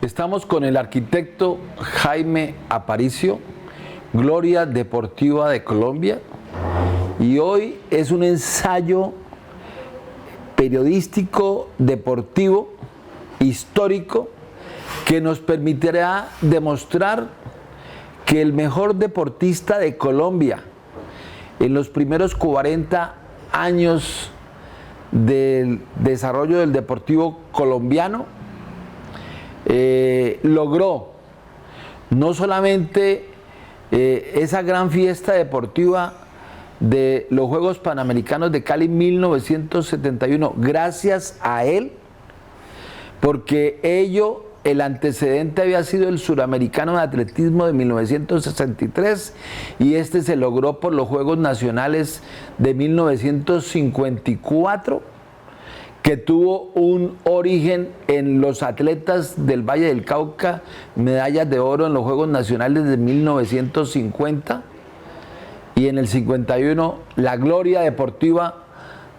Estamos con el arquitecto Jaime Aparicio, Gloria Deportiva de Colombia, y hoy es un ensayo periodístico, deportivo, histórico, que nos permitirá demostrar que el mejor deportista de Colombia en los primeros 40 años del desarrollo del deportivo colombiano logró no solamente esa gran fiesta deportiva de los Juegos Panamericanos de Cali 1971, gracias a él, porque el antecedente había sido el Suramericano de Atletismo de 1963 y este se logró por los Juegos Nacionales de 1954, que tuvo un origen en los atletas del Valle del Cauca, medallas de oro en los Juegos Nacionales de 1950, y en el 51 la gloria deportiva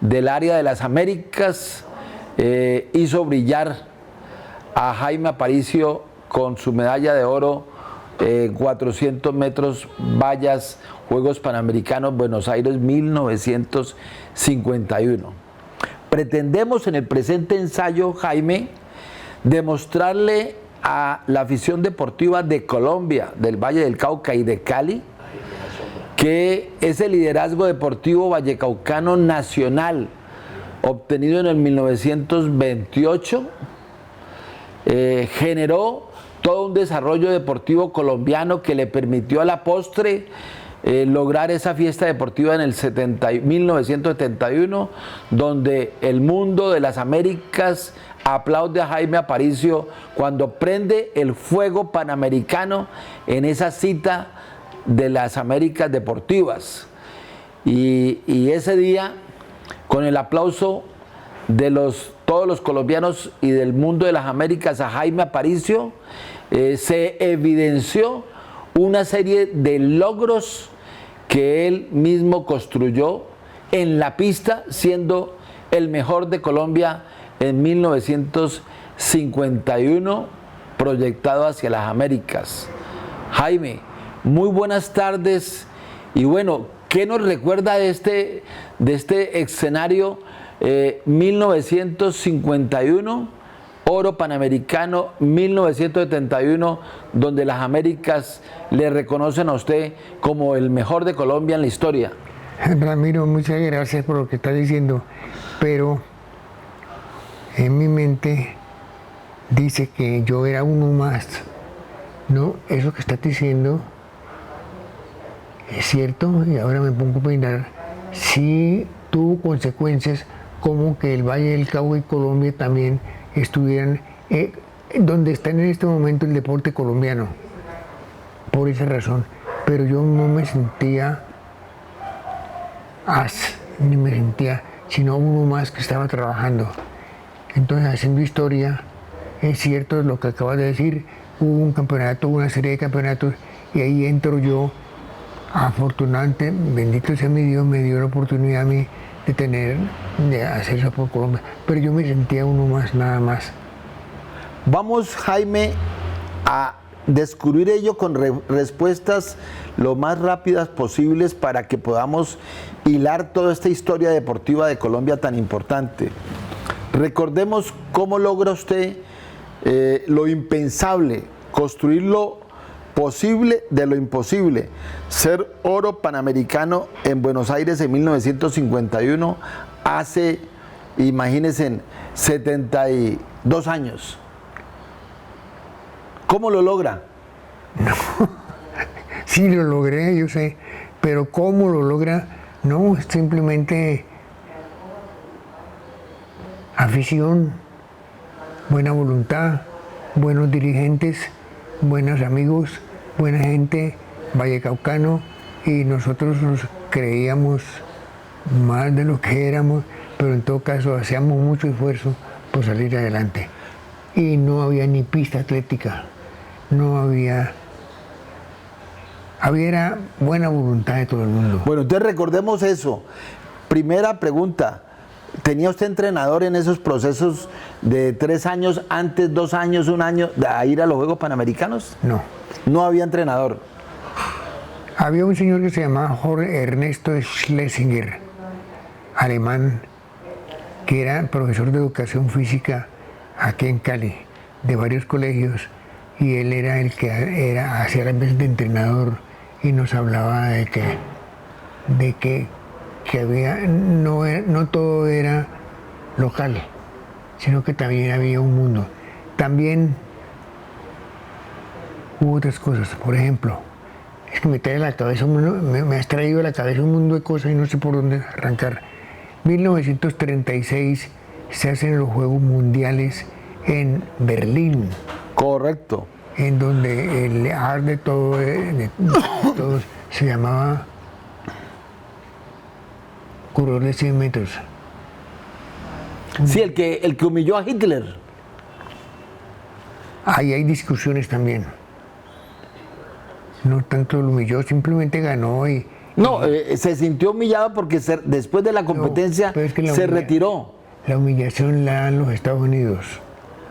del área de las Américas hizo brillar a Jaime Aparicio con su medalla de oro 400 metros vallas, Juegos Panamericanos Buenos Aires 1951. Pretendemos en el presente ensayo, Jaime, demostrarle a la afición deportiva de Colombia, del Valle del Cauca y de Cali, que ese liderazgo deportivo vallecaucano nacional obtenido en el 1928 generó todo un desarrollo deportivo colombiano que le permitió a la postre lograr esa fiesta deportiva en el 1971, donde el mundo de las Américas aplaude a Jaime Aparicio cuando prende el fuego panamericano en esa cita de las Américas deportivas. Y ese día, con el aplauso de todos los colombianos y del mundo de las Américas a Jaime Aparicio, se evidenció una serie de logros que él mismo construyó en la pista, siendo el mejor de Colombia en 1951, proyectado hacia las Américas. Jaime, muy buenas tardes, y bueno, ¿qué nos recuerda de este escenario 1951? Oro Panamericano 1971, donde las Américas le reconocen a usted como el mejor de Colombia en la historia. Ramiro, muchas gracias por lo que está diciendo, pero en mi mente dice que yo era uno más. No, eso que estás diciendo es cierto, y ahora me pongo a pensar, sí tuvo consecuencias como que el Valle del Cauca y Colombia también estuvieran donde está en este momento el deporte colombiano, por esa razón. Pero yo no me sentía ni me sentía sino uno más que estaba trabajando. Entonces, haciendo historia, es cierto lo que acabas de decir, hubo un campeonato, una serie de campeonatos, y ahí entro yo. Afortunadamente, bendito sea mi Dios, me dio la oportunidad a mí de hacer eso por Colombia, pero yo me sentía uno más, nada más. Vamos, Jaime, a descubrir ello con respuestas lo más rápidas posibles para que podamos hilar toda esta historia deportiva de Colombia tan importante. Recordemos cómo logra usted lo impensable, construir lo posible de lo imposible, ser oro panamericano en Buenos Aires en 1951, hace, imagínense, 72 años. ¿Cómo lo logra? No, sí lo logré, yo sé, pero ¿cómo lo logra? No, es simplemente afición, buena voluntad, buenos dirigentes, buenos amigos, buena gente, vallecaucano, y nosotros nos creíamos más de lo que éramos, pero en todo caso hacíamos mucho esfuerzo por salir adelante. Y no había ni pista atlética, no había era buena voluntad de todo el mundo. Bueno, entonces recordemos eso. Primera pregunta, ¿Tenía usted entrenador en esos procesos de 3 años antes, 2 años, 1 año de ir a los Juegos Panamericanos? No. No había entrenador. Había un señor que se llamaba Jorge Ernesto Schlesinger, alemán, que era profesor de educación física aquí en Cali, de varios colegios, y él era el que hacía las veces de entrenador y nos hablaba de que había, no todo era local, sino que también había un mundo. También hubo otras cosas, por ejemplo, es que me trae a la cabeza me has traído a la cabeza un mundo de cosas y no sé por dónde arrancar. 1936 se hacen los Juegos Mundiales en Berlín. Correcto. En donde el art de todos se llamaba corredor de 100 metros. Sí, el que humilló a Hitler. Ahí hay discusiones también. No tanto lo humilló, simplemente ganó y... No, se sintió humillado porque después de la competencia es que se retiró. La humillación la dan los Estados Unidos.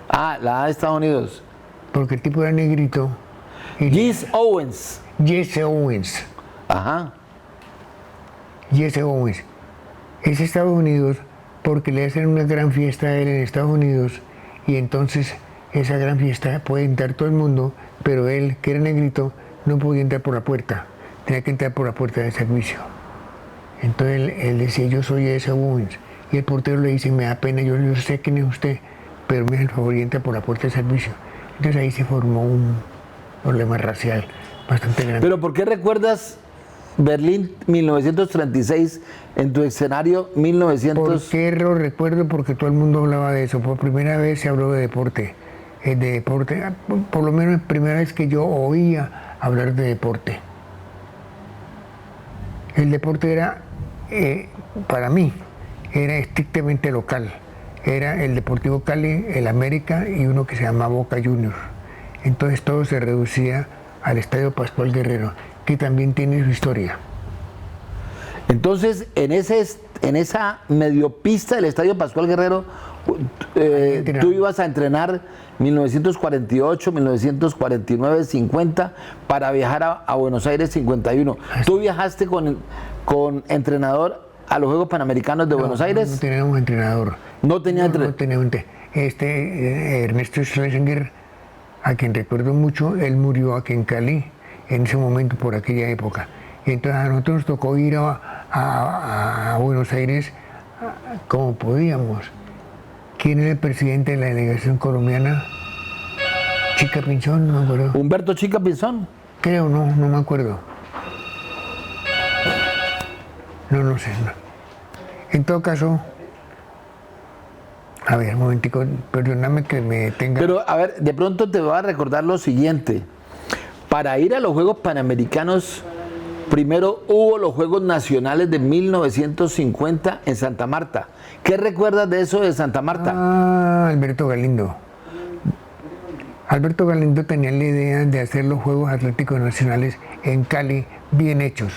Ah, la da Estados Unidos. Porque el tipo era negrito. Jesse Owens. Jesse Owens. Ajá. Jesse Owens. Es Estados Unidos porque le hacen una gran fiesta a él en Estados Unidos y entonces esa gran fiesta puede entrar todo el mundo, pero él, que era negrito, no podía entrar por la puerta. Tenía que entrar por la puerta de servicio. Entonces él decía, yo soy Jesse Owens. Y el portero le dice, me da pena, yo sé quién es usted, pero me hace el favor y entra por la puerta de servicio. Entonces ahí se formó un problema racial bastante grande. Pero ¿por qué recuerdas Berlín 1936 en tu escenario 1900? ¿Por qué lo recuerdo? Porque todo el mundo hablaba de eso. Por primera vez se habló de deporte. Por lo menos la primera vez que yo oía hablar de deporte. El deporte era, para mí, era estrictamente local. Era el Deportivo Cali, el América y uno que se llamaba Boca Juniors. Entonces todo se reducía al Estadio Pascual Guerrero, que también tiene su historia. Entonces, en esa mediopista del Estadio Pascual Guerrero, tú ibas a entrenar 1948, 1949, 50 para viajar a Buenos Aires 51. ¿Tú viajaste con entrenador a los Juegos Panamericanos de Buenos Aires? No teníamos entrenador. No tenía entrenador. No teníamos Ernesto Schlesinger, a quien recuerdo mucho, él murió aquí en Cali en ese momento, por aquella época. Y entonces a nosotros nos tocó ir a Buenos Aires como podíamos. ¿Quién era el presidente de la delegación colombiana? Chica Pinzón, no me acuerdo. ¿Humberto Chica Pinzón? Creo, no me acuerdo. No sé. No. En todo caso, a ver, un momentico, perdóname que me detenga. Pero, a ver, de pronto te voy a recordar lo siguiente. Para ir a los Juegos Panamericanos, primero hubo los Juegos Nacionales de 1950 en Santa Marta. ¿Qué recuerdas de eso de Santa Marta? Ah, Alberto Galindo. Alberto Galindo tenía la idea de hacer los Juegos Atléticos Nacionales en Cali bien hechos,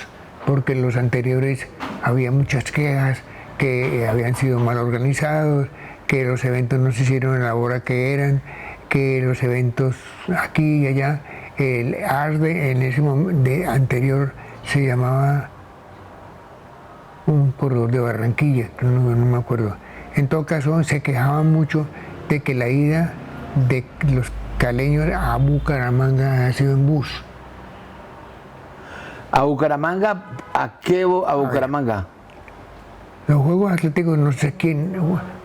porque en los anteriores había muchas quejas que habían sido mal organizados, que los eventos no se hicieron a la hora que eran, que los eventos aquí y allá, el ARDE en ese momento anterior se llamaba un corredor de Barranquilla, no me acuerdo. En todo caso, se quejaban mucho de que la ida de los caleños a Bucaramanga ha sido en bus. ¿A Bucaramanga? ¿A qué? ¿A Bucaramanga? Los Juegos Atléticos, no sé quién,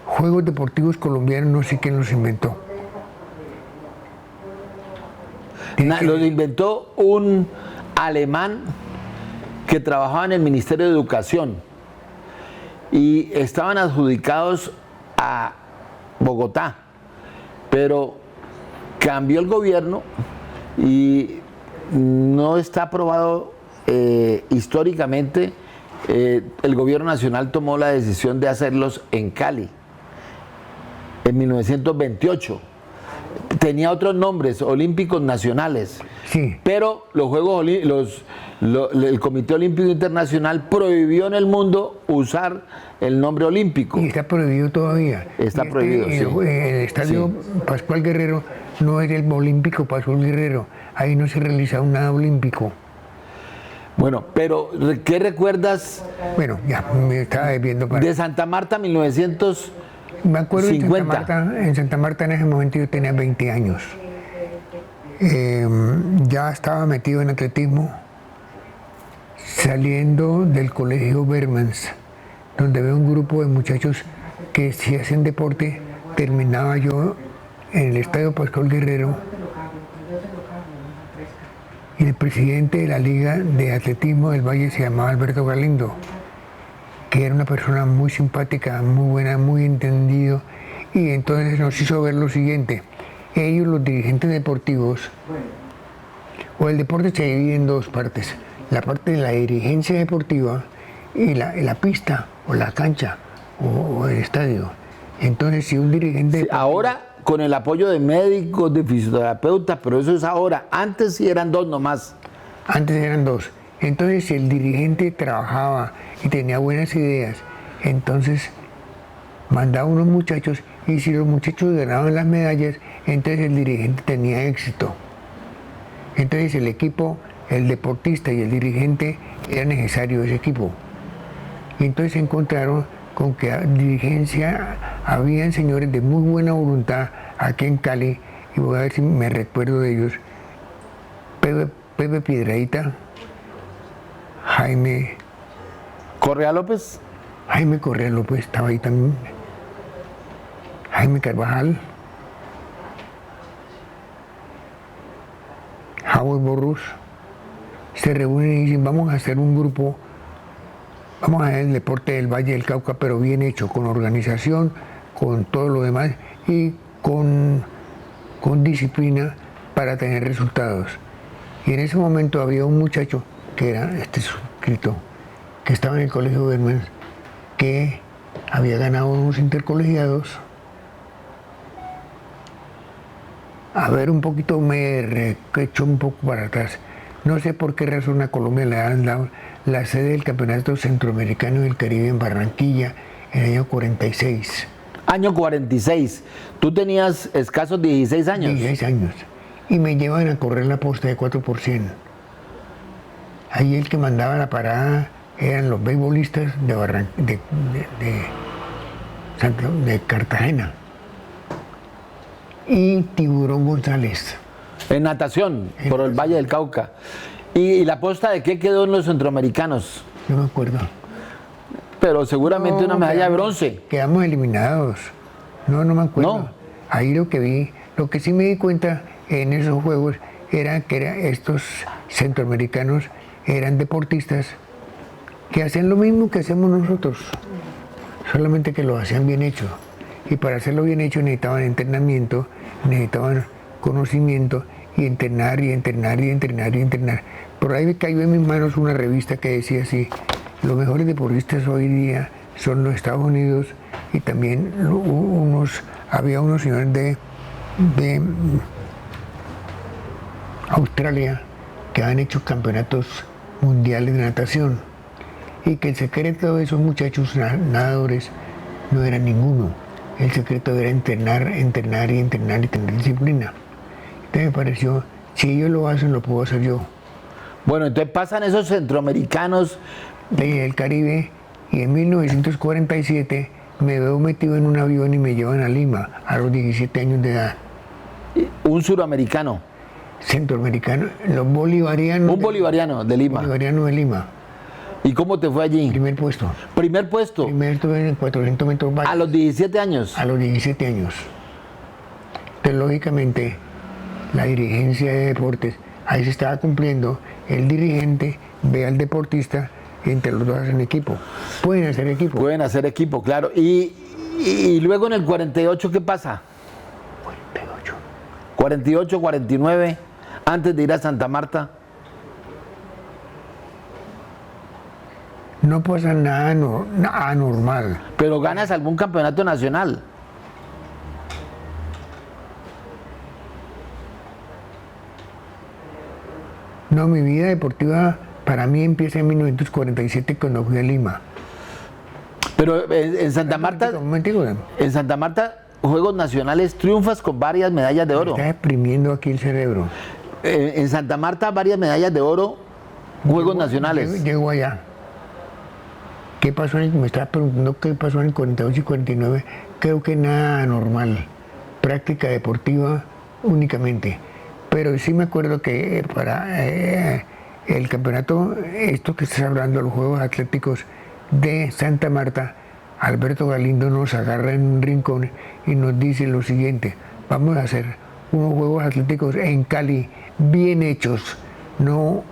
Juegos Deportivos Colombianos, no sé quién los inventó. Los inventó un alemán que trabajaba en el Ministerio de Educación y estaban adjudicados a Bogotá, pero cambió el gobierno y no está aprobado históricamente. El gobierno nacional tomó la decisión de hacerlos en Cali en 1928. Tenía otros nombres, Olímpicos Nacionales, Sí. Pero los el Comité Olímpico Internacional prohibió en el mundo usar el nombre olímpico. Y está prohibido todavía. Está prohibido, sí. El estadio Pascual Guerrero no es el olímpico Pascual Guerrero. Ahí no se realiza nada olímpico. Bueno, pero ¿qué recuerdas? Bueno, ya me estaba desviando para... De Santa Marta 1950. Me acuerdo en Santa Marta en ese momento yo tenía 20 años. Ya estaba metido en atletismo, saliendo del colegio Bermans, donde veo un grupo de muchachos que si hacen deporte, terminaba yo en el estadio Pascual Guerrero y el presidente de la Liga de Atletismo del Valle se llamaba Alberto Galindo, que era una persona muy simpática, muy buena, muy entendido, y entonces nos hizo ver lo siguiente: ellos, los dirigentes deportivos, o el deporte se divide en dos partes, la parte de la dirigencia deportiva y la pista, o la cancha, o el estadio. Entonces, si un dirigente... Sí, ahora con el apoyo de médicos, de fisioterapeutas, pero eso es ahora. Antes sí eran dos nomás. Antes eran dos. Entonces, si el dirigente trabajaba y tenía buenas ideas, entonces mandaba unos muchachos, y si los muchachos ganaban las medallas, entonces el dirigente tenía éxito. Entonces el equipo, el deportista y el dirigente, era necesario ese equipo. Y entonces se encontraron con que a dirigencia habían señores de muy buena voluntad aquí en Cali, y voy a ver si me recuerdo de ellos: Pepe Piedradita, Jaime Correa López estaba ahí también, Jaime Carvajal, Howard Borrus. Se reúnen y dicen: vamos a hacer un grupo, vamos a hacer el deporte del Valle del Cauca, pero bien hecho, con organización, con todo lo demás y con disciplina para tener resultados. Y en ese momento había un muchacho que era suscrito, que estaba en el colegio Bermans, que había ganado unos intercolegiados. A ver, un poquito me echo un poco para atrás. No sé por qué razón a Colombia le han dado la sede del Campeonato Centroamericano del Caribe en Barranquilla en el año 46. Año 46. Tú tenías escasos 16 años. 16 años. Y me llevan a correr la posta de 4%. Ahí el que mandaba la parada eran los beisbolistas de Cartagena. Y Tiburón González. En natación, por el Valle del Cauca. ¿Y la posta de qué quedó en los centroamericanos? No me acuerdo. Pero seguramente una medalla de bronce. Quedamos eliminados. No me acuerdo. No. Ahí lo que vi, lo que sí me di cuenta en esos juegos era que estos centroamericanos eran deportistas que hacían lo mismo que hacemos nosotros, solamente que lo hacían bien hecho. Y para hacerlo bien hecho necesitaban entrenamiento, necesitaban conocimiento, y entrenar y entrenar y entrenar y entrenar. Por ahí me cayó en mis manos una revista que decía así: los mejores deportistas hoy día son los Estados Unidos, y también había unos señores de Australia que han hecho campeonatos mundiales de natación, y que el secreto de esos muchachos nadadores no era ninguno. El secreto era entrenar, entrenar y entrenar y tener disciplina. Entonces me pareció, si ellos lo hacen, lo puedo hacer yo. Bueno, entonces pasan esos centroamericanos del Caribe, y en 1947 me veo metido en un avión y me llevan a Lima a los 17 años de edad. Un suramericano. Centroamericano, los bolivarianos. Un bolivariano de Lima. Bolivariano de Lima. ¿Y cómo te fue allí? Primer puesto. ¿Primer puesto? Primero en 400 metros vallas. ¿A los 17 años? A los 17 años. Entonces, lógicamente, la dirigencia de deportes, ahí se estaba cumpliendo. El dirigente ve al deportista y entre los dos hacen equipo. Pueden hacer equipo. Pueden hacer equipo, claro. Y luego en el 48, ¿qué pasa? 48. 48, 49, antes de ir a Santa Marta. No pasa nada anormal. Pero ganas algún campeonato nacional. No, mi vida deportiva para mí empieza en 1947 cuando fui a Lima. Pero en Santa Marta, en Santa Marta, Juegos Nacionales, triunfas con varias medallas de oro. Me está exprimiendo aquí el cerebro. En Santa Marta, varias medallas de oro, Juegos Nacionales. Llego allá. ¿Qué pasó? Me estaba preguntando qué pasó en el 48 y 49. Creo que nada anormal. Práctica deportiva únicamente. Pero sí me acuerdo que para el campeonato, esto que estás hablando, los Juegos Atléticos de Santa Marta, Alberto Galindo nos agarra en un rincón y nos dice lo siguiente: vamos a hacer unos Juegos Atléticos en Cali bien hechos, no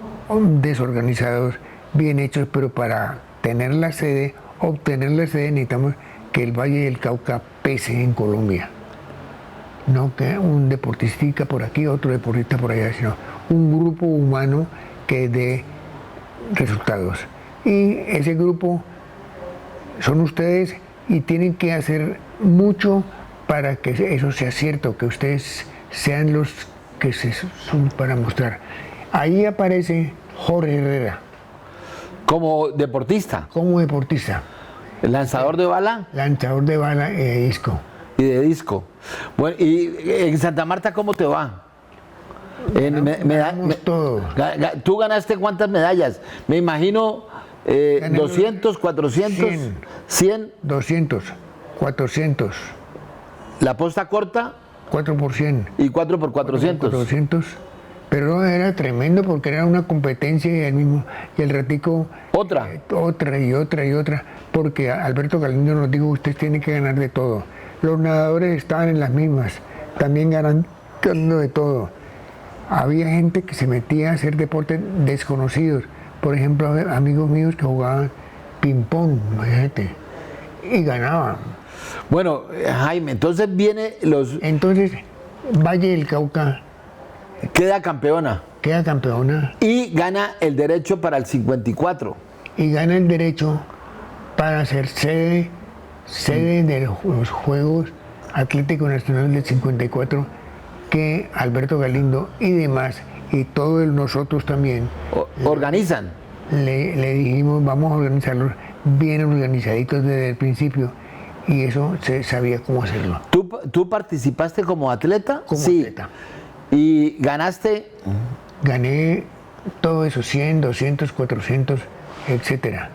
desorganizados, bien hechos, pero para obtener la sede necesitamos que el Valle del Cauca pese en Colombia. No que un deportista por aquí, otro deportista por allá, sino un grupo humano que dé resultados. Y ese grupo son ustedes y tienen que hacer mucho para que eso sea cierto, que ustedes sean los que se son para mostrar. Ahí aparece Jorge Herrera. Como deportista. Como deportista. Lanzador de bala. Lanzador de bala y de disco. Y de disco. Bueno, y en Santa Marta, ¿cómo te va? Todo. ¿Tú ganaste cuántas medallas? Me imagino 200, 400, 100. 200, 400. La posta corta. 4 por 100. Y 4 por 400. 400. Pero era tremendo porque era una competencia y el ratico otra y otra, porque Alberto Galindo nos dijo: ustedes tienen que ganar de todo. Los nadadores estaban en las mismas, también ganando de todo. Había gente que se metía a hacer deportes desconocidos, por ejemplo, amigos míos que jugaban ping-pong, imagínate, y ganaban. Bueno, Jaime, entonces Entonces, Valle del Cauca queda campeona. Queda campeona. Y gana el derecho para el 54. Y gana el derecho para ser sede de los Juegos Atléticos Nacionales del 54, que Alberto Galindo y demás, y todos nosotros también, organizan. Le dijimos: vamos a organizarlos bien organizaditos desde el principio. Y eso se sabía cómo hacerlo. ¿Tú participaste como atleta? Como atleta. ¿Y ganaste? Gané todo eso, 100, 200, 400, etcétera.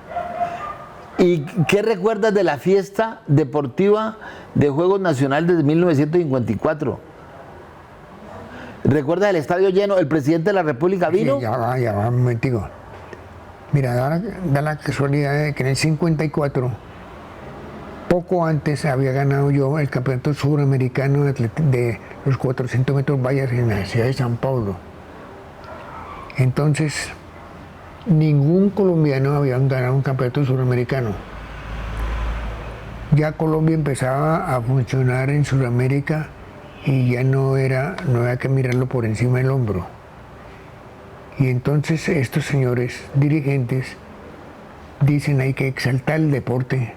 ¿Y qué recuerdas de la fiesta deportiva de Juegos Nacionales de 1954? ¿Recuerdas el estadio lleno? ¿El presidente de la República vino? Sí, ya va, un momentico. Mira, da la casualidad de que en el 54, poco antes había ganado yo el campeonato suramericano de los 400 metros vallas en la ciudad de San Paulo. Entonces, ningún colombiano había ganado un campeonato suramericano. Ya Colombia empezaba a funcionar en Sudamérica y ya no había que mirarlo por encima del hombro. Y entonces estos señores dirigentes dicen: hay que exaltar el deporte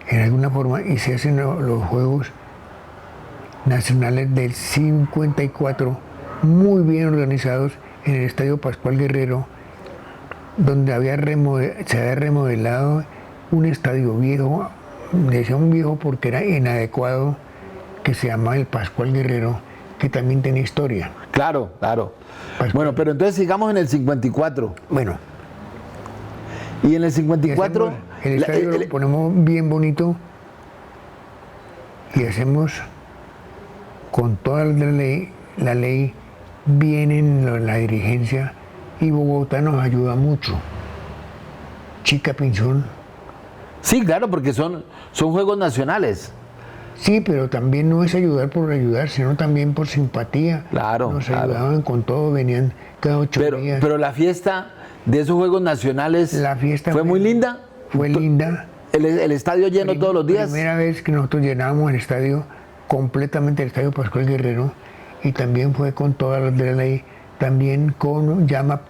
en alguna forma, y se hacen los Juegos Nacionales del 54 muy bien organizados en el Estadio Pascual Guerrero, donde se había remodelado un estadio viejo, decía un viejo porque era inadecuado, que se llamaba el Pascual Guerrero, que también tenía historia. Claro. Bueno, pero entonces sigamos en el 54. Bueno. Y en el 54... El estadio lo ponemos bien bonito y hacemos con toda la ley bien en la dirigencia, y Bogotá nos ayuda mucho. Chica Pinzón. Sí, claro, porque son Juegos Nacionales. Sí, pero también no es ayudar por ayudar, sino también por simpatía. Claro. Nos ayudaban con todo, venían cada 8 días. Pero la fiesta de esos Juegos Nacionales fue muy linda. Fue linda. El estadio lleno todos los días. Primera vez que nosotros llenábamos el estadio, completamente el Estadio Pascual Guerrero, y también fue con todas las de la ley, también con llama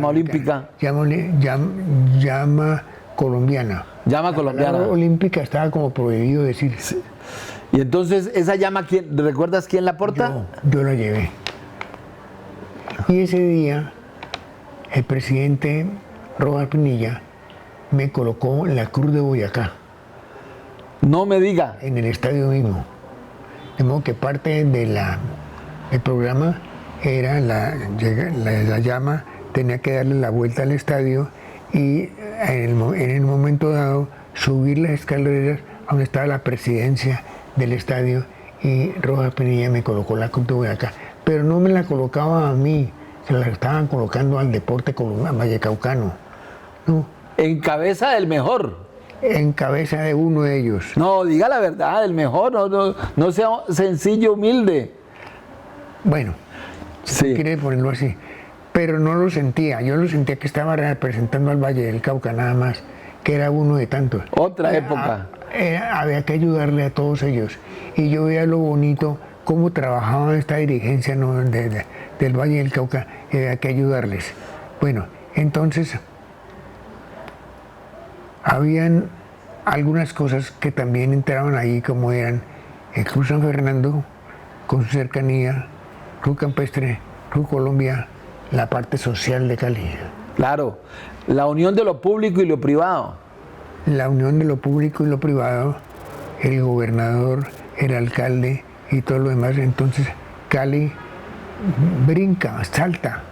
olímpica. Llama colombiana. Llama colombiana. La olímpica estaba como prohibido decir. Sí. Y entonces, ¿esa llama recuerdas quién la porta? Yo la llevé. Y ese día el presidente Rojas Pinilla me colocó la Cruz de Boyacá No me diga. en el estadio mismo. De modo que parte del programa era la llama, tenía que darle la vuelta al estadio y en el momento dado subir las escaleras a donde estaba la presidencia del estadio, y Rojas Pinilla me colocó la Cruz de Boyacá. Pero no me la colocaba a mí, se la estaban colocando al deporte vallecaucano, ¿no? En cabeza del mejor. En cabeza de uno de ellos. No, diga la verdad, el mejor, no sea sencillo, humilde. Bueno, Sí. quiere ponerlo así. Pero no lo sentía, yo lo sentía que estaba representando al Valle del Cauca nada más, que era uno de tantos. Otra época. Había que ayudarle a todos ellos. Y yo veía lo bonito, cómo trabajaba esta dirigencia, ¿no? del Valle del Cauca, y había que ayudarles. Bueno, entonces, habían algunas cosas que también entraban ahí, como eran el Club San Fernando, con su cercanía, Club Campestre, Club Colombia, la parte social de Cali. Claro, la unión de lo público y lo privado. La unión de lo público y lo privado, el gobernador, el alcalde y todo lo demás. Entonces Cali brinca, salta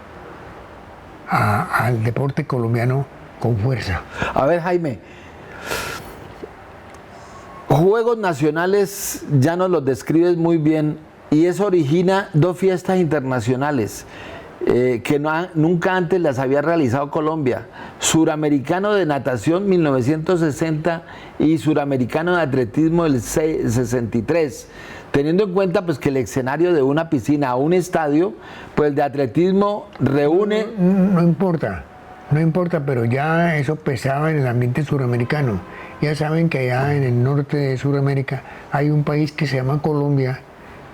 al deporte colombiano con fuerza. A ver, Jaime, Juegos Nacionales ya nos los describes muy bien y eso origina dos fiestas internacionales que nunca antes las había realizado Colombia: Suramericano de Natación 1960 y Suramericano de Atletismo del 63. Teniendo en cuenta pues que el escenario de una piscina a un estadio, pues el de atletismo reúne... No importa, pero ya eso pesaba en el ambiente suramericano. Ya saben que allá en el norte de Sudamérica hay un país que se llama Colombia,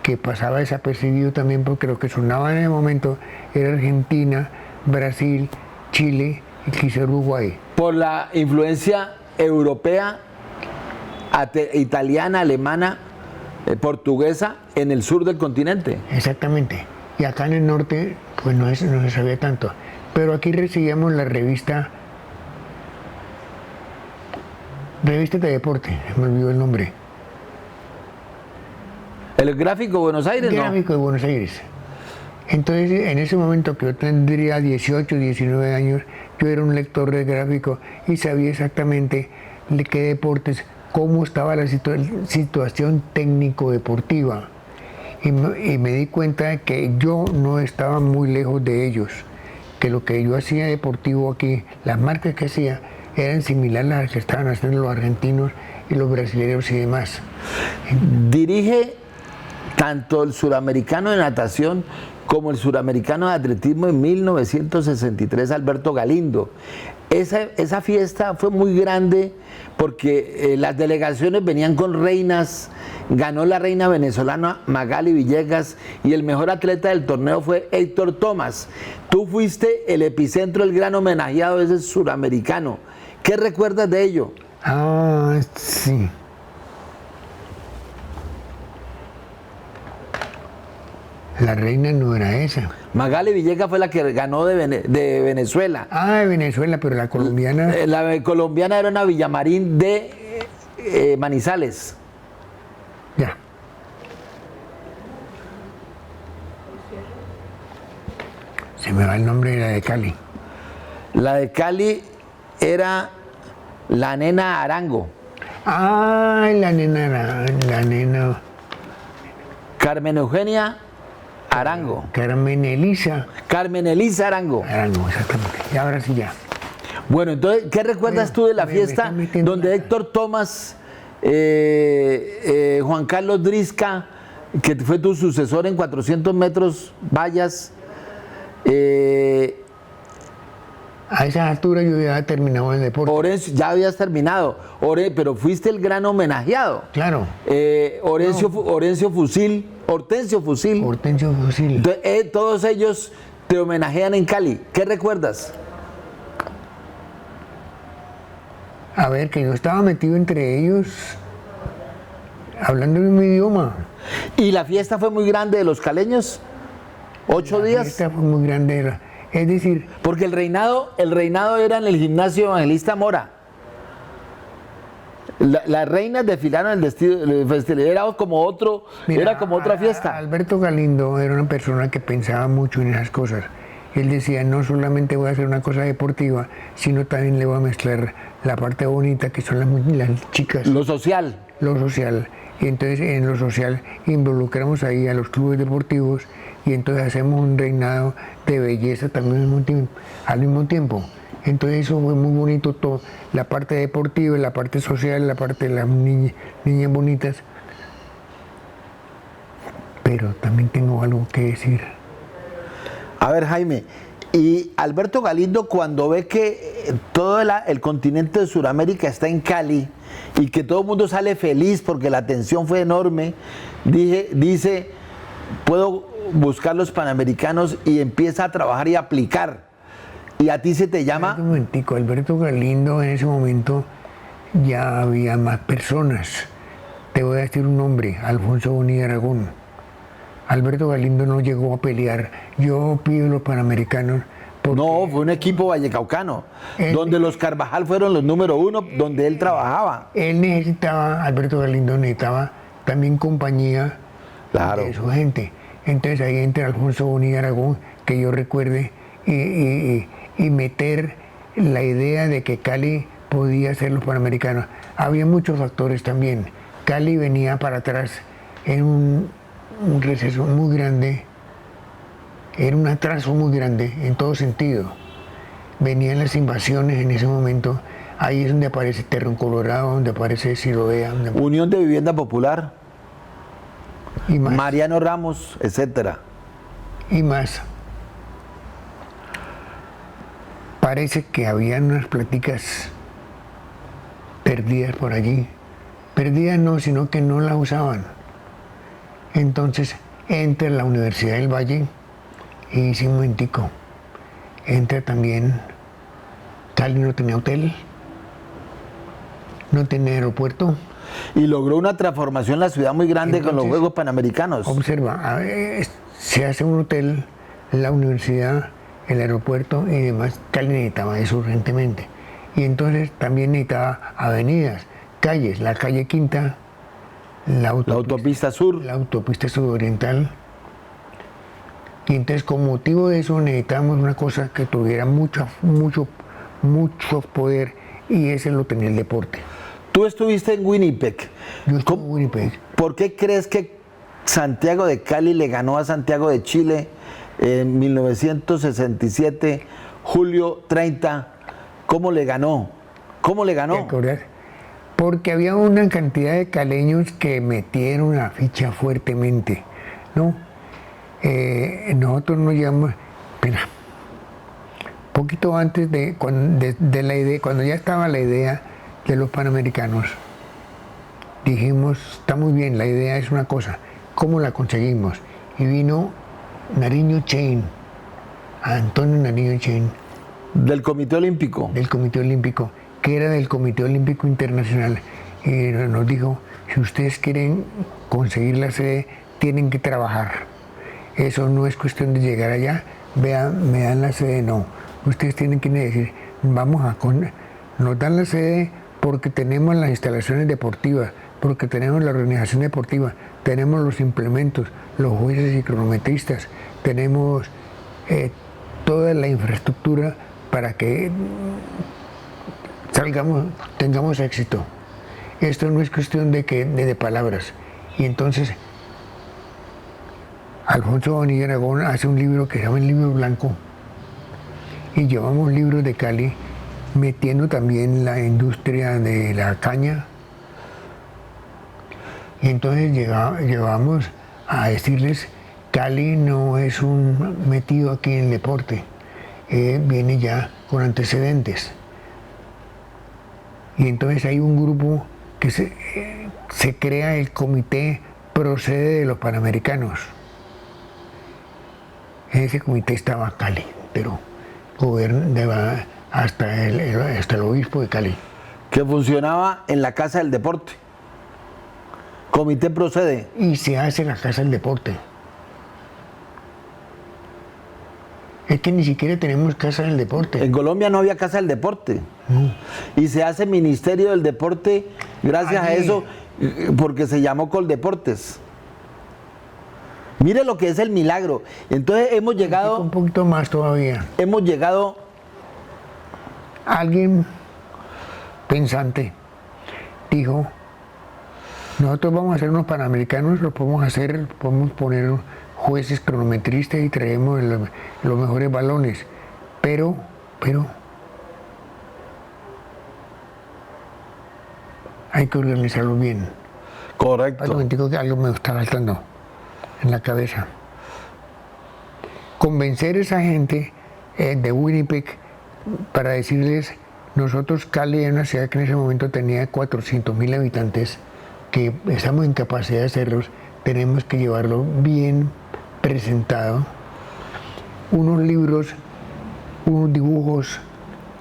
que pasaba desapercibido también porque lo que sonaba en el momento era Argentina, Brasil, Chile y quizá Uruguay. Por la influencia europea, italiana, alemana, portuguesa en el sur del continente. Exactamente. Y acá en el norte pues no se sabía tanto. Pero aquí recibíamos la revista de deporte, me olvidó el nombre. El Gráfico de Buenos Aires, ¿no? Gráfico de Buenos Aires. Entonces, en ese momento que yo tendría 18, 19 años, yo era un lector de Gráfico y sabía exactamente de qué deportes, cómo estaba la situación técnico-deportiva. Y me di cuenta de que yo no estaba muy lejos de ellos, que lo que yo hacía deportivo aquí, las marcas que hacía, eran similares a las que estaban haciendo los argentinos y los brasileños y demás. Dirige tanto el Suramericano de Natación como el Suramericano de Atletismo en 1963, Alberto Galindo. Esa fiesta fue muy grande porque las delegaciones venían con reinas. Ganó la reina venezolana Magali Villegas y el mejor atleta del torneo fue Héctor Thomas. Tú fuiste el epicentro, el gran homenajeado de ese suramericano. ¿Qué recuerdas de ello? Ah, sí. La reina no era esa. Magali Villegas fue la que ganó de Venezuela. Ah, de Venezuela, pero la colombiana... La colombiana era una Villamarín de Manizales. Ya. Se me va el nombre de la de Cali. La de Cali era la nena Arango. Ay, la nena... Carmen Eugenia Arango. Carmen Elisa. Carmen Elisa Arango. Arango, exactamente. Y ahora sí ya. Bueno, entonces, ¿qué recuerdas tú de la fiesta donde Héctor Thomas, Juan Carlos Drisca, que fue tu sucesor en 400 metros vallas? A esa altura yo ya terminaba el deporte. Orencio, ya habías terminado, pero fuiste el gran homenajeado. Claro. Hortencio Fusil. Hortensio Fusil. Entonces, todos ellos te homenajean en Cali. ¿Qué recuerdas? A ver, que yo estaba metido entre ellos, hablando el mismo idioma. ¿Y la fiesta fue muy grande de los caleños? 8 días. Esta fue muy grande. Es decir, Porque el reinado era en el gimnasio Evangelista Mora. Las reinas desfilaron el festival, era como otra fiesta. Alberto Galindo era una persona que pensaba mucho en esas cosas. Él decía, no solamente voy a hacer una cosa deportiva, sino también le voy a mezclar la parte bonita que son las chicas. Lo social. Lo social. Y entonces en lo social involucramos ahí a los clubes deportivos y entonces hacemos un reinado de belleza también al mismo tiempo. Entonces eso fue muy bonito todo, la parte deportiva, la parte social, la parte de las niñas bonitas. Pero también tengo algo que decir. A ver, Jaime, y Alberto Galindo, cuando ve que todo el continente de Sudamérica está en Cali y que todo el mundo sale feliz porque la atención fue enorme, dice, puedo buscar los panamericanos, y empieza a trabajar y aplicar. Y a ti se te llama... Un momentico, Alberto Galindo en ese momento ya había más personas. Te voy a decir un nombre, Alfonso Bonilla Aragón. Alberto Galindo no llegó a pelear. Yo pido los panamericanos. No, fue un equipo vallecaucano, donde los Carvajal fueron los número 1, donde él trabajaba. Él necesitaba, Alberto Galindo necesitaba también compañía de su gente. Entonces ahí entra Alfonso Bonilla Aragón, que yo recuerde, y meter la idea de que Cali podía ser los panamericanos. Había muchos factores también. Cali venía para atrás en un receso muy grande, era un atraso muy grande en todo sentido. Venían las invasiones en ese momento, ahí es donde aparece Terrón Colorado, donde aparece Siloea. Unión de Vivienda Popular, y más. Mariano Ramos, etcétera. Y más. Parece que habían unas pláticas perdidas por allí. Perdidas no, sino que no las usaban. Entonces entra la Universidad del Valle y dice un momentico, entra también, Cali no tenía hotel, no tenía aeropuerto. Y logró una transformación en la ciudad muy grande. Entonces, con los Juegos Panamericanos. Observa, se hace un hotel, la universidad, el aeropuerto y demás. Cali necesitaba eso urgentemente. Y entonces también necesitaba avenidas, calles, la calle Quinta, la autopista sur. La autopista sudoriental. Y entonces con motivo de eso necesitábamos una cosa que tuviera mucho poder, y ese lo tenía el deporte. Tú estuviste en Winnipeg. Yo estuve en Winnipeg. ¿Por qué crees que Santiago de Cali le ganó a Santiago de Chile en 1967, julio 30? ¿Cómo le ganó? ¿Cómo le ganó? ¿Te acuerdas? Porque había una cantidad de caleños que metieron la ficha fuertemente, ¿no? Nosotros nos llamamos, poquito antes de la idea, cuando ya estaba la idea de los panamericanos, dijimos, está muy bien, la idea es una cosa, ¿cómo la conseguimos? Y vino Nariño Chain, Antonio Nariño Chain. ¿Del Comité Olímpico? Del Comité Olímpico, que era del Comité Olímpico Internacional, y nos dijo, si ustedes quieren conseguir la sede, tienen que trabajar. Eso no es cuestión de llegar allá, vean, me dan la sede, no. Ustedes tienen que decir, nos dan la sede porque tenemos las instalaciones deportivas, porque tenemos la organización deportiva, tenemos los implementos, los jueces y cronometristas, tenemos toda la infraestructura para que tengamos éxito. Esto no es cuestión de palabras. Y entonces Alfonso Bonilla Aragón hace un libro que se llama El Libro Blanco, y llevamos libros de Cali, metiendo también la industria de la caña. Y entonces llevamos a decirles, Cali no es un metido aquí en el deporte, viene ya con antecedentes. Y entonces hay un grupo que se crea el Comité Procede de los Panamericanos. En ese comité estaba Cali, pero gobernaba hasta el obispo de Cali. Que funcionaba en la Casa del Deporte. Comité Procede. Y se hace la Casa del Deporte. Es que ni siquiera tenemos casa del deporte. En Colombia no había casa del deporte. Y se hace Ministerio del Deporte gracias a eso, porque se llamó Coldeportes. Mire lo que es el milagro. Entonces hemos llegado... Un poquito más todavía. Hemos llegado... Alguien pensante dijo, nosotros vamos a hacer unos panamericanos, lo podemos hacer, podemos poner jueces cronometristas y traemos los mejores balones, pero hay que organizarlo bien. Correcto. Que algo me está saltando en la cabeza. Convencer a esa gente de Winnipeg para decirles, nosotros Cali es una ciudad que en ese momento tenía 400.000 habitantes, que estamos en capacidad de hacerlos, tenemos que llevarlo bien presentado, unos libros, unos dibujos,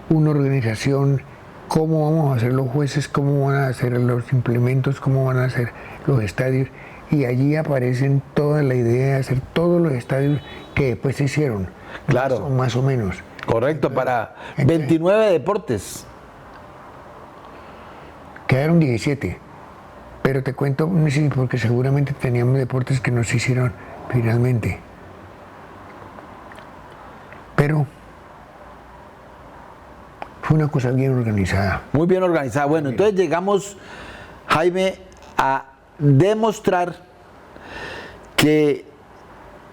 una organización, cómo vamos a hacer los jueces, cómo van a hacer los implementos, cómo van a hacer los estadios, y allí aparecen toda la idea de hacer todos los estadios que después se hicieron, claro, más o menos. Correcto, para 29 deportes. Quedaron 17, pero te cuento, porque seguramente teníamos deportes que no se hicieron finalmente. Pero fue una cosa bien organizada. Muy bien organizada. Bueno, entonces llegamos, Jaime, a demostrar que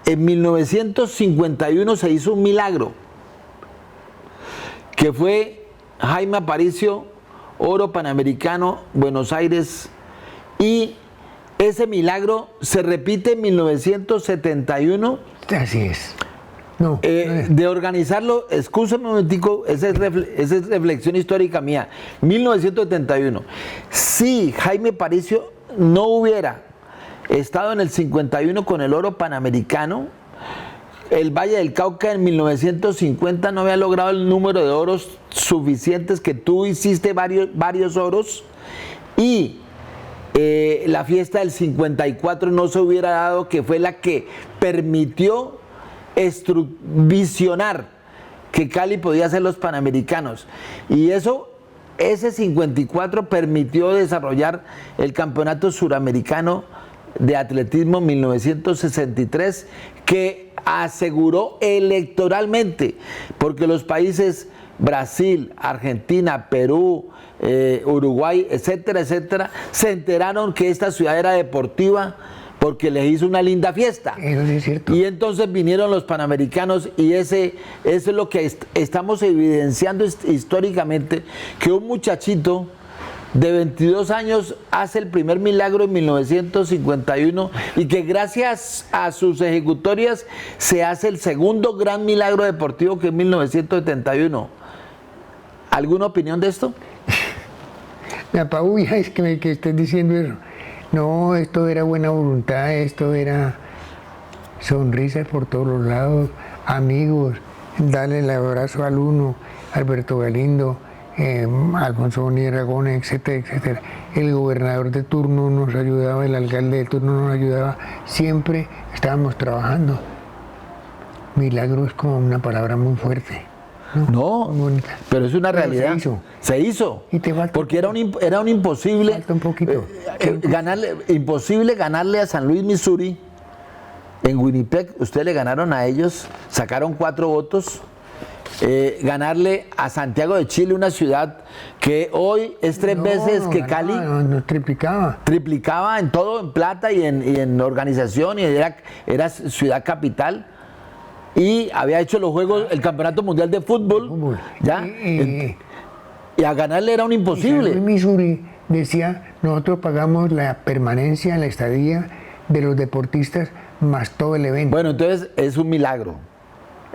en 1951 se hizo un milagro, que fue Jaime Aparicio, oro panamericano, Buenos Aires, y ese milagro se repite en 1971. Así es. No, de organizarlo, excúsame un momentico, esa es reflexión histórica mía, 1971. Si Jaime Aparicio no hubiera estado en el 51 con el oro panamericano, el Valle del Cauca en 1950 no había logrado el número de oros suficientes, que tú hiciste varios oros, y la fiesta del 54 no se hubiera dado, que fue la que permitió visionar que Cali podía ser los Panamericanos, y ese 54 permitió desarrollar el Campeonato Suramericano de Atletismo 1963, que aseguró electoralmente, porque los países Brasil, Argentina, Perú, Uruguay, etcétera, etcétera, se enteraron que esta ciudad era deportiva porque les hizo una linda fiesta. Eso sí es cierto. Y entonces vinieron los Panamericanos, y eso es lo que estamos evidenciando históricamente, que un muchachito de 22 años hace el primer milagro en 1951, y que gracias a sus ejecutorias se hace el segundo gran milagro deportivo, que es 1971. ¿Alguna opinión de esto? Me apabulla es que estés diciendo eso. No, esto era buena voluntad, esto era sonrisas por todos los lados, amigos, darle el abrazo al uno, Alberto Galindo, Alfonso Bonilla Aragón, etcétera, etcétera. El gobernador de turno nos ayudaba, el alcalde de turno nos ayudaba, siempre estábamos trabajando. Milagro es como una palabra muy fuerte. No, pero es una realidad. Se hizo. Y te falta, porque era un imposible. Falta un poquito. Imposible ganarle a San Luis, Missouri. En Winnipeg, ustedes le ganaron a ellos, sacaron 4 votos. Ganarle a Santiago de Chile, una ciudad que hoy es 3 veces que Cali. No, triplicaba. Triplicaba en todo, en plata y en organización, y era ciudad capital. Y había hecho los juegos, el Campeonato Mundial de Fútbol. ¿Ya? Y a ganarle era un imposible. En Missouri decía, nosotros pagamos la permanencia, la estadía de los deportistas más todo el evento. Bueno, entonces es un milagro.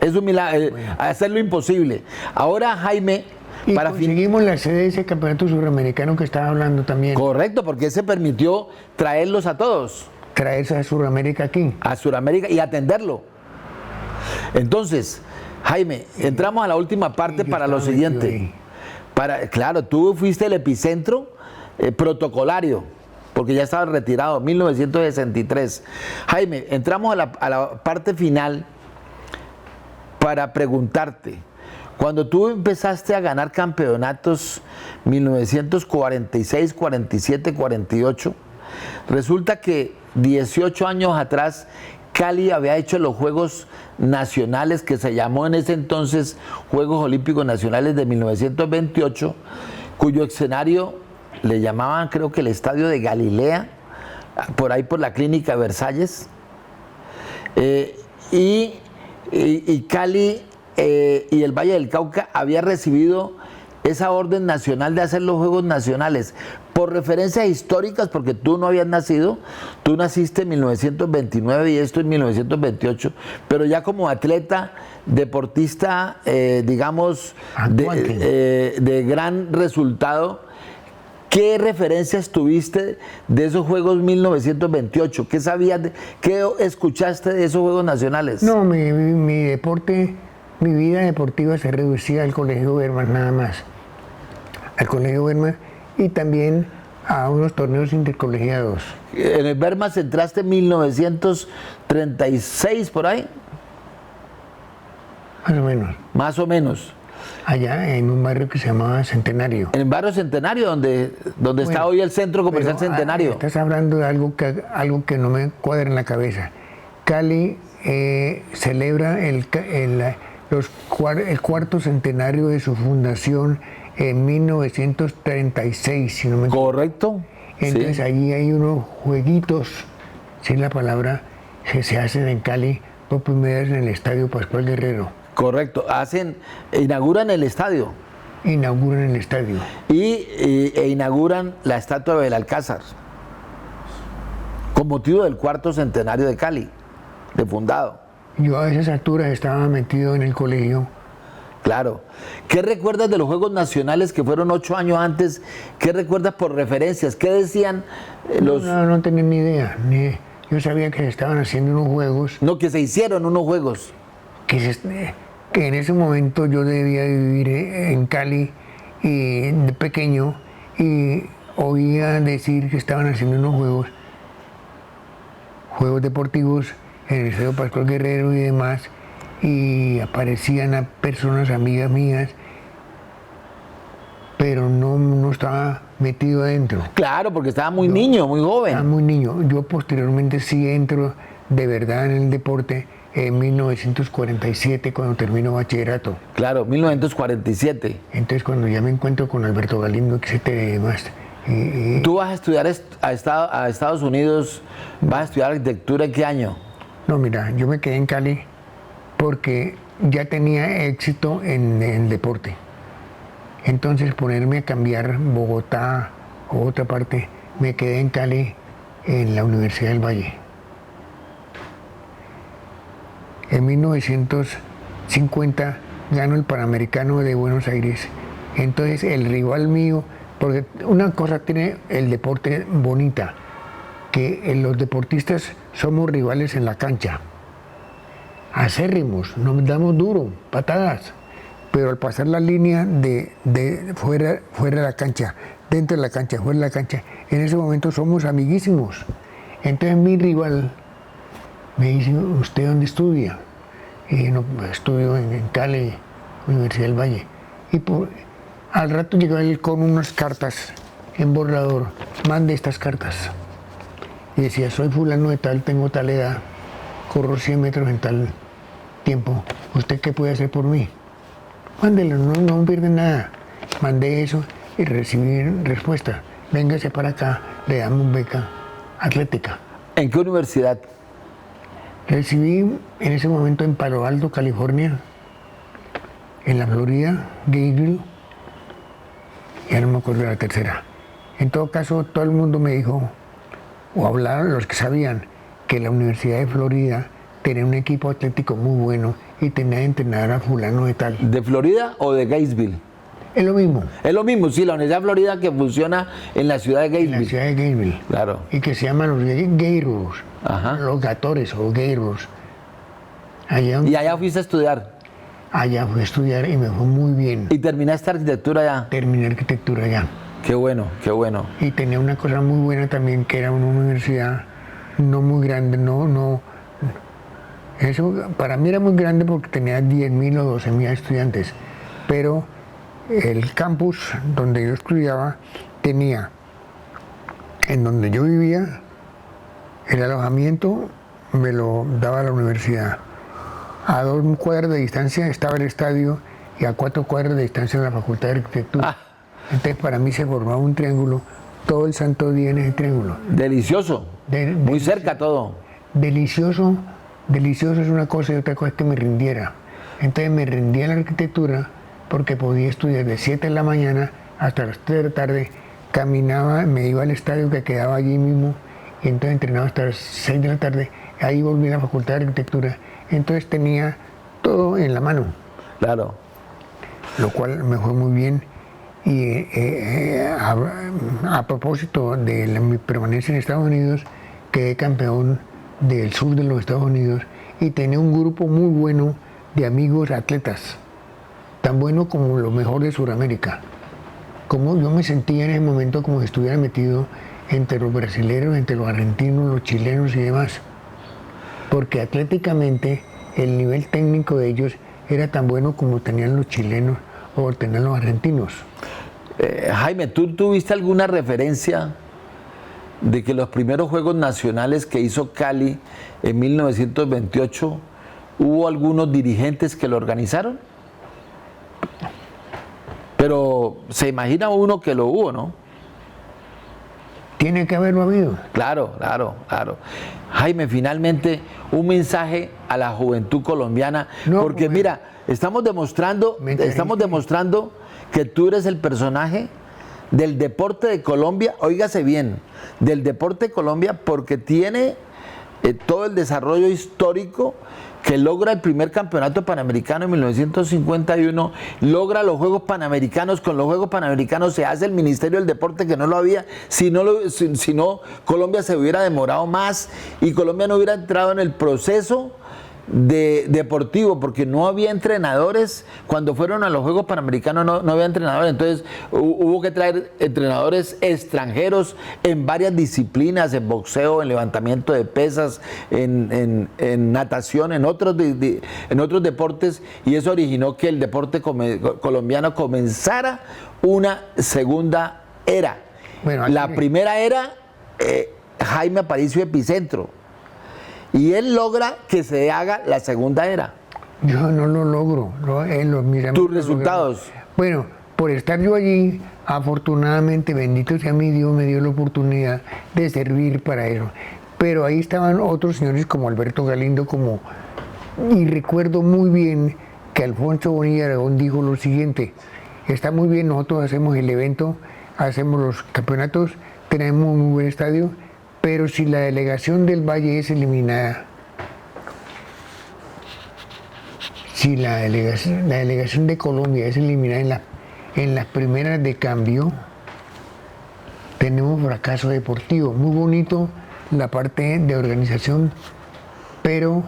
Es un milagro, hacerlo imposible. Ahora, Jaime, y conseguimos la sede de ese campeonato suramericano que estaba hablando también. Correcto, porque ese permitió traerlos a todos. Traerse a Sudamérica aquí. A Sudamérica y atenderlo. Entonces, Jaime, entramos a la última parte para lo siguiente. Claro, tú fuiste el epicentro protocolario, porque ya estaba retirado, 1963. Jaime, entramos a la parte final para preguntarte, cuando tú empezaste a ganar campeonatos 1946, 47, 48, resulta que 18 años atrás Cali había hecho los Juegos Nacionales, que se llamó en ese entonces Juegos Olímpicos Nacionales de 1928, cuyo escenario le llamaban, creo que el Estadio de Galilea, por ahí por la Clínica Versalles, y Cali y el Valle del Cauca había recibido esa orden nacional de hacer los Juegos Nacionales por referencias históricas, porque tú no habías nacido, tú naciste en 1929 y esto en 1928, pero ya como atleta, deportista, digamos, de gran resultado, ¿qué referencias tuviste de esos Juegos 1928? ¿Qué sabías, qué escuchaste de esos Juegos Nacionales? No, mi deporte, mi vida deportiva se reducía al Colegio Berman nada más. Al Colegio Berman y también a unos torneos intercolegiados. ¿En el Berman entraste en 1936 por ahí? Más o menos. Más o menos. Allá en un barrio que se llamaba Centenario. En el barrio Centenario, donde está hoy el Centro Comercial Centenario. Estás hablando de algo que no me cuadra en la cabeza. Cali celebra el cuarto centenario de su fundación en 1936, si no me equivoco. Correcto. Entonces sí. Allí hay unos jueguitos, sin la palabra, que se hacen en Cali por primera vez en el Estadio Pascual Guerrero. Correcto, inauguran el estadio. Inauguran el estadio. E inauguran la estatua de Belalcázar, con motivo del cuarto centenario de Cali, de fundado. Yo a esas alturas estaba metido en el colegio. Claro. ¿Qué recuerdas de los Juegos Nacionales que fueron 8 años antes? ¿Qué recuerdas por referencias? ¿Qué decían los...? No tenía ni idea. Yo sabía que se estaban haciendo unos juegos. No, que se hicieron unos juegos. Que en ese momento yo debía vivir en Cali y de pequeño y oía decir que estaban haciendo unos juegos deportivos en el Estadio Pascual Guerrero y demás, y aparecían a personas amigas mías, pero no estaba metido adentro. Claro, porque estaba muy niño, muy joven. Estaba muy niño. Yo posteriormente sí entro de verdad en el deporte en 1947, cuando termino bachillerato. Claro, 1947. Entonces cuando ya me encuentro con Alberto Galindo, etcétera y demás. ¿Tú vas a estudiar a Estados Unidos, vas a estudiar arquitectura en qué año? No, mira, yo me quedé en Cali porque ya tenía éxito en el deporte. Entonces ponerme a cambiar Bogotá o otra parte, me quedé en Cali en la Universidad del Valle. En 1950 gano el Panamericano de Buenos Aires. Entonces el rival mío, porque una cosa tiene el deporte bonita, que los deportistas somos rivales en la cancha. Acérrimos, nos damos duro, patadas. Pero al pasar la línea de fuera de la cancha, dentro de la cancha, fuera de la cancha, en ese momento somos amiguísimos. Entonces mi rival me dice, ¿usted dónde estudia? Y no, estudio en Cali, Universidad del Valle. Y al rato llegó él con unas cartas en borrador, mande estas cartas. Y decía, soy fulano de tal, tengo tal edad, corro 100 metros en tal tiempo, ¿usted qué puede hacer por mí? Mándelo, no pierde nada. Mandé eso y recibí respuesta. Véngase para acá, le damos beca atlética. ¿En qué universidad? Recibí en ese momento en Palo Alto, California, en la Florida, Gainesville, ya no me acuerdo de la tercera. En todo caso, todo el mundo me dijo, o hablaron los que sabían, que la Universidad de Florida tenía un equipo atlético muy bueno y tenía que entrenar a fulano de tal. ¿De Florida o de Gainesville? Es lo mismo. Es lo mismo, sí, la Universidad de Florida que funciona en la ciudad de Gainesville. En la ciudad de Gainesville. Claro. Y que se llaman los Gators, los Gatores o Gators. ¿Y allá fuiste a estudiar? Allá fui a estudiar y me fue muy bien. ¿Y terminaste arquitectura allá? Terminé arquitectura allá. Qué bueno, qué bueno. Y tenía una cosa muy buena también, que era una universidad no muy grande, Eso para mí era muy grande porque tenía 10.000 o 12.000 estudiantes, pero el campus donde yo estudiaba tenía, en donde yo vivía, el alojamiento me lo daba la universidad. A 2 cuadras de distancia estaba el estadio y a 4 cuadras de distancia la Facultad de Arquitectura. Entonces para mí se formaba un triángulo, todo el santo día en ese triángulo. Delicioso, muy cerca todo. Delicioso, delicioso es una cosa y otra cosa es que me rindiera. Entonces me rendía en la arquitectura porque podía estudiar de 7 de la mañana hasta las 3 de la tarde, caminaba, me iba al estadio que quedaba allí mismo y entonces entrenaba hasta las 6 de la tarde, ahí volví a la Facultad de Arquitectura, entonces tenía todo en la mano. Claro. Lo cual me fue muy bien. Y a propósito de mi permanencia en Estados Unidos, quedé campeón del sur de los Estados Unidos y tenía un grupo muy bueno de amigos atletas, tan bueno como lo mejor de Sudamérica. Como yo me sentía en ese momento como si estuviera metido entre los brasileños, entre los argentinos, los chilenos y demás. Porque atléticamente el nivel técnico de ellos era tan bueno como tenían los chilenos o tenían los argentinos. Jaime, ¿tú tuviste alguna referencia de que los primeros Juegos Nacionales que hizo Cali en 1928 hubo algunos dirigentes que lo organizaron? Pero se imagina uno que lo hubo, ¿no? Tiene que haberlo habido. Claro, claro, claro. Jaime, finalmente un mensaje a la juventud colombiana, No, porque bueno, mira, estamos demostrando que tú eres el personaje del deporte de Colombia, óigase bien, del deporte de Colombia, porque tiene todo el desarrollo histórico que logra el primer campeonato panamericano en 1951, logra los Juegos Panamericanos. Con los Juegos Panamericanos se hace el Ministerio del Deporte, que no lo había, si no Colombia se hubiera demorado más y Colombia no hubiera entrado en el proceso deportivo, porque no había entrenadores. Cuando fueron a los Juegos Panamericanos no había entrenadores, entonces hubo que traer entrenadores extranjeros en varias disciplinas, en boxeo, en levantamiento de pesas, en natación, en otros deportes, y eso originó que el deporte colombiano comenzara una segunda era. Bueno, la primera era Jaime Aparicio Epicentro, y él logra que se haga la segunda era. Yo no lo logro. ¿Tus resultados? Bueno, por estar yo allí, afortunadamente, bendito sea mi Dios, me dio la oportunidad de servir para eso. Pero ahí estaban otros señores como Alberto Galindo, y recuerdo muy bien que Alfonso Bonilla Aragón dijo lo siguiente: está muy bien, nosotros hacemos el evento, hacemos los campeonatos, tenemos un muy buen estadio, pero si la delegación del Valle es eliminada, si la delegación de Colombia es eliminada en las primeras de cambio, tenemos fracaso deportivo. Muy bonito la parte de organización, pero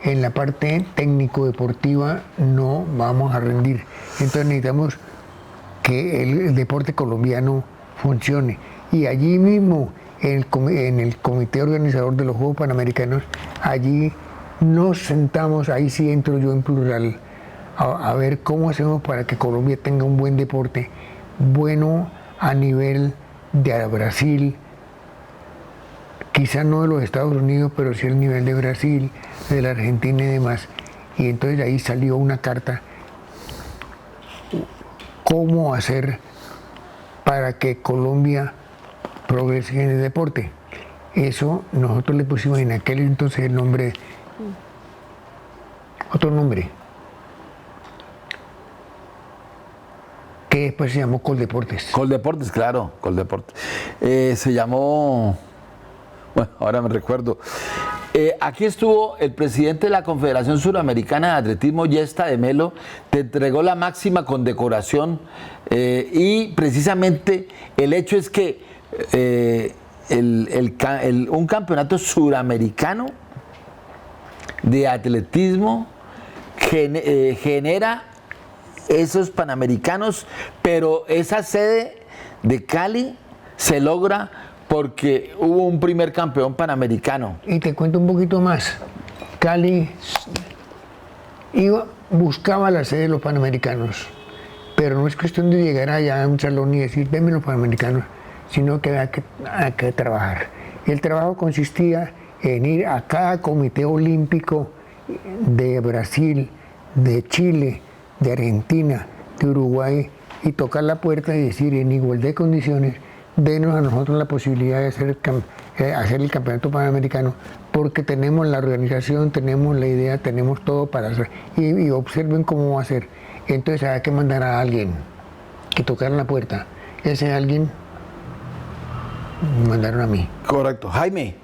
en la parte técnico-deportiva no vamos a rendir. Entonces necesitamos que el deporte colombiano funcione. Y allí mismo, en el comité organizador de los Juegos Panamericanos, allí nos sentamos, ahí sí entro yo en plural, a ver cómo hacemos para que Colombia tenga un buen deporte, bueno a nivel de Brasil, quizá no de los Estados Unidos, pero sí el nivel de Brasil, de la Argentina y demás. Y entonces ahí salió una carta, cómo hacer para que Colombia progrese en el deporte. Eso nosotros le pusimos en aquel entonces el nombre, otro nombre, que después se llamó Coldeportes. Coldeportes, claro, Coldeportes. Se llamó, bueno, ahora me recuerdo. Aquí estuvo el presidente de la Confederación Suramericana de Atletismo, Gesta de Melo, te entregó la máxima condecoración, y precisamente el hecho es que un campeonato suramericano de atletismo genera esos panamericanos, pero esa sede de Cali se logra porque hubo un primer campeón panamericano. Y te cuento un poquito más, Cali buscaba la sede de los Panamericanos, pero no es cuestión de llegar allá a un salón y decir, denme los Panamericanos, sino que había que trabajar. Y el trabajo consistía en ir a cada comité olímpico de Brasil, de Chile, de Argentina, de Uruguay, y tocar la puerta y decir, en igualdad de condiciones, denos a nosotros la posibilidad de hacer el campeonato panamericano, porque tenemos la organización, tenemos la idea, tenemos todo para hacer, y observen cómo va a ser. Entonces había que mandar a alguien que tocara la puerta. Ese alguien me mandaron a mí. Correcto. Jaime,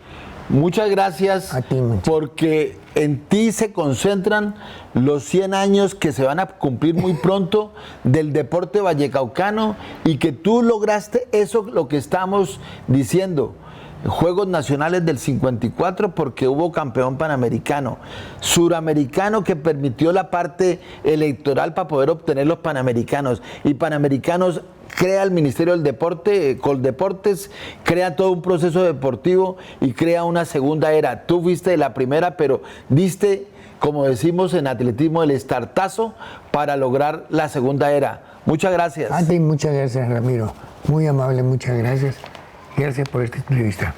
muchas gracias A ti, mucho. porque en ti se concentran los 100 años que se van a cumplir muy pronto del deporte vallecaucano y que tú lograste eso, lo que estamos diciendo. Juegos Nacionales del 54 porque hubo campeón panamericano, suramericano que permitió la parte electoral para poder obtener los panamericanos, y panamericanos crea el Ministerio del Deporte, Coldeportes, crea todo un proceso deportivo y crea una segunda era. Tú fuiste la primera, pero diste, como decimos en atletismo, el estartazo para lograr la segunda era. Muchas gracias. A ti, muchas gracias, Ramiro. Muy amable, muchas gracias. Gracias por esta entrevista.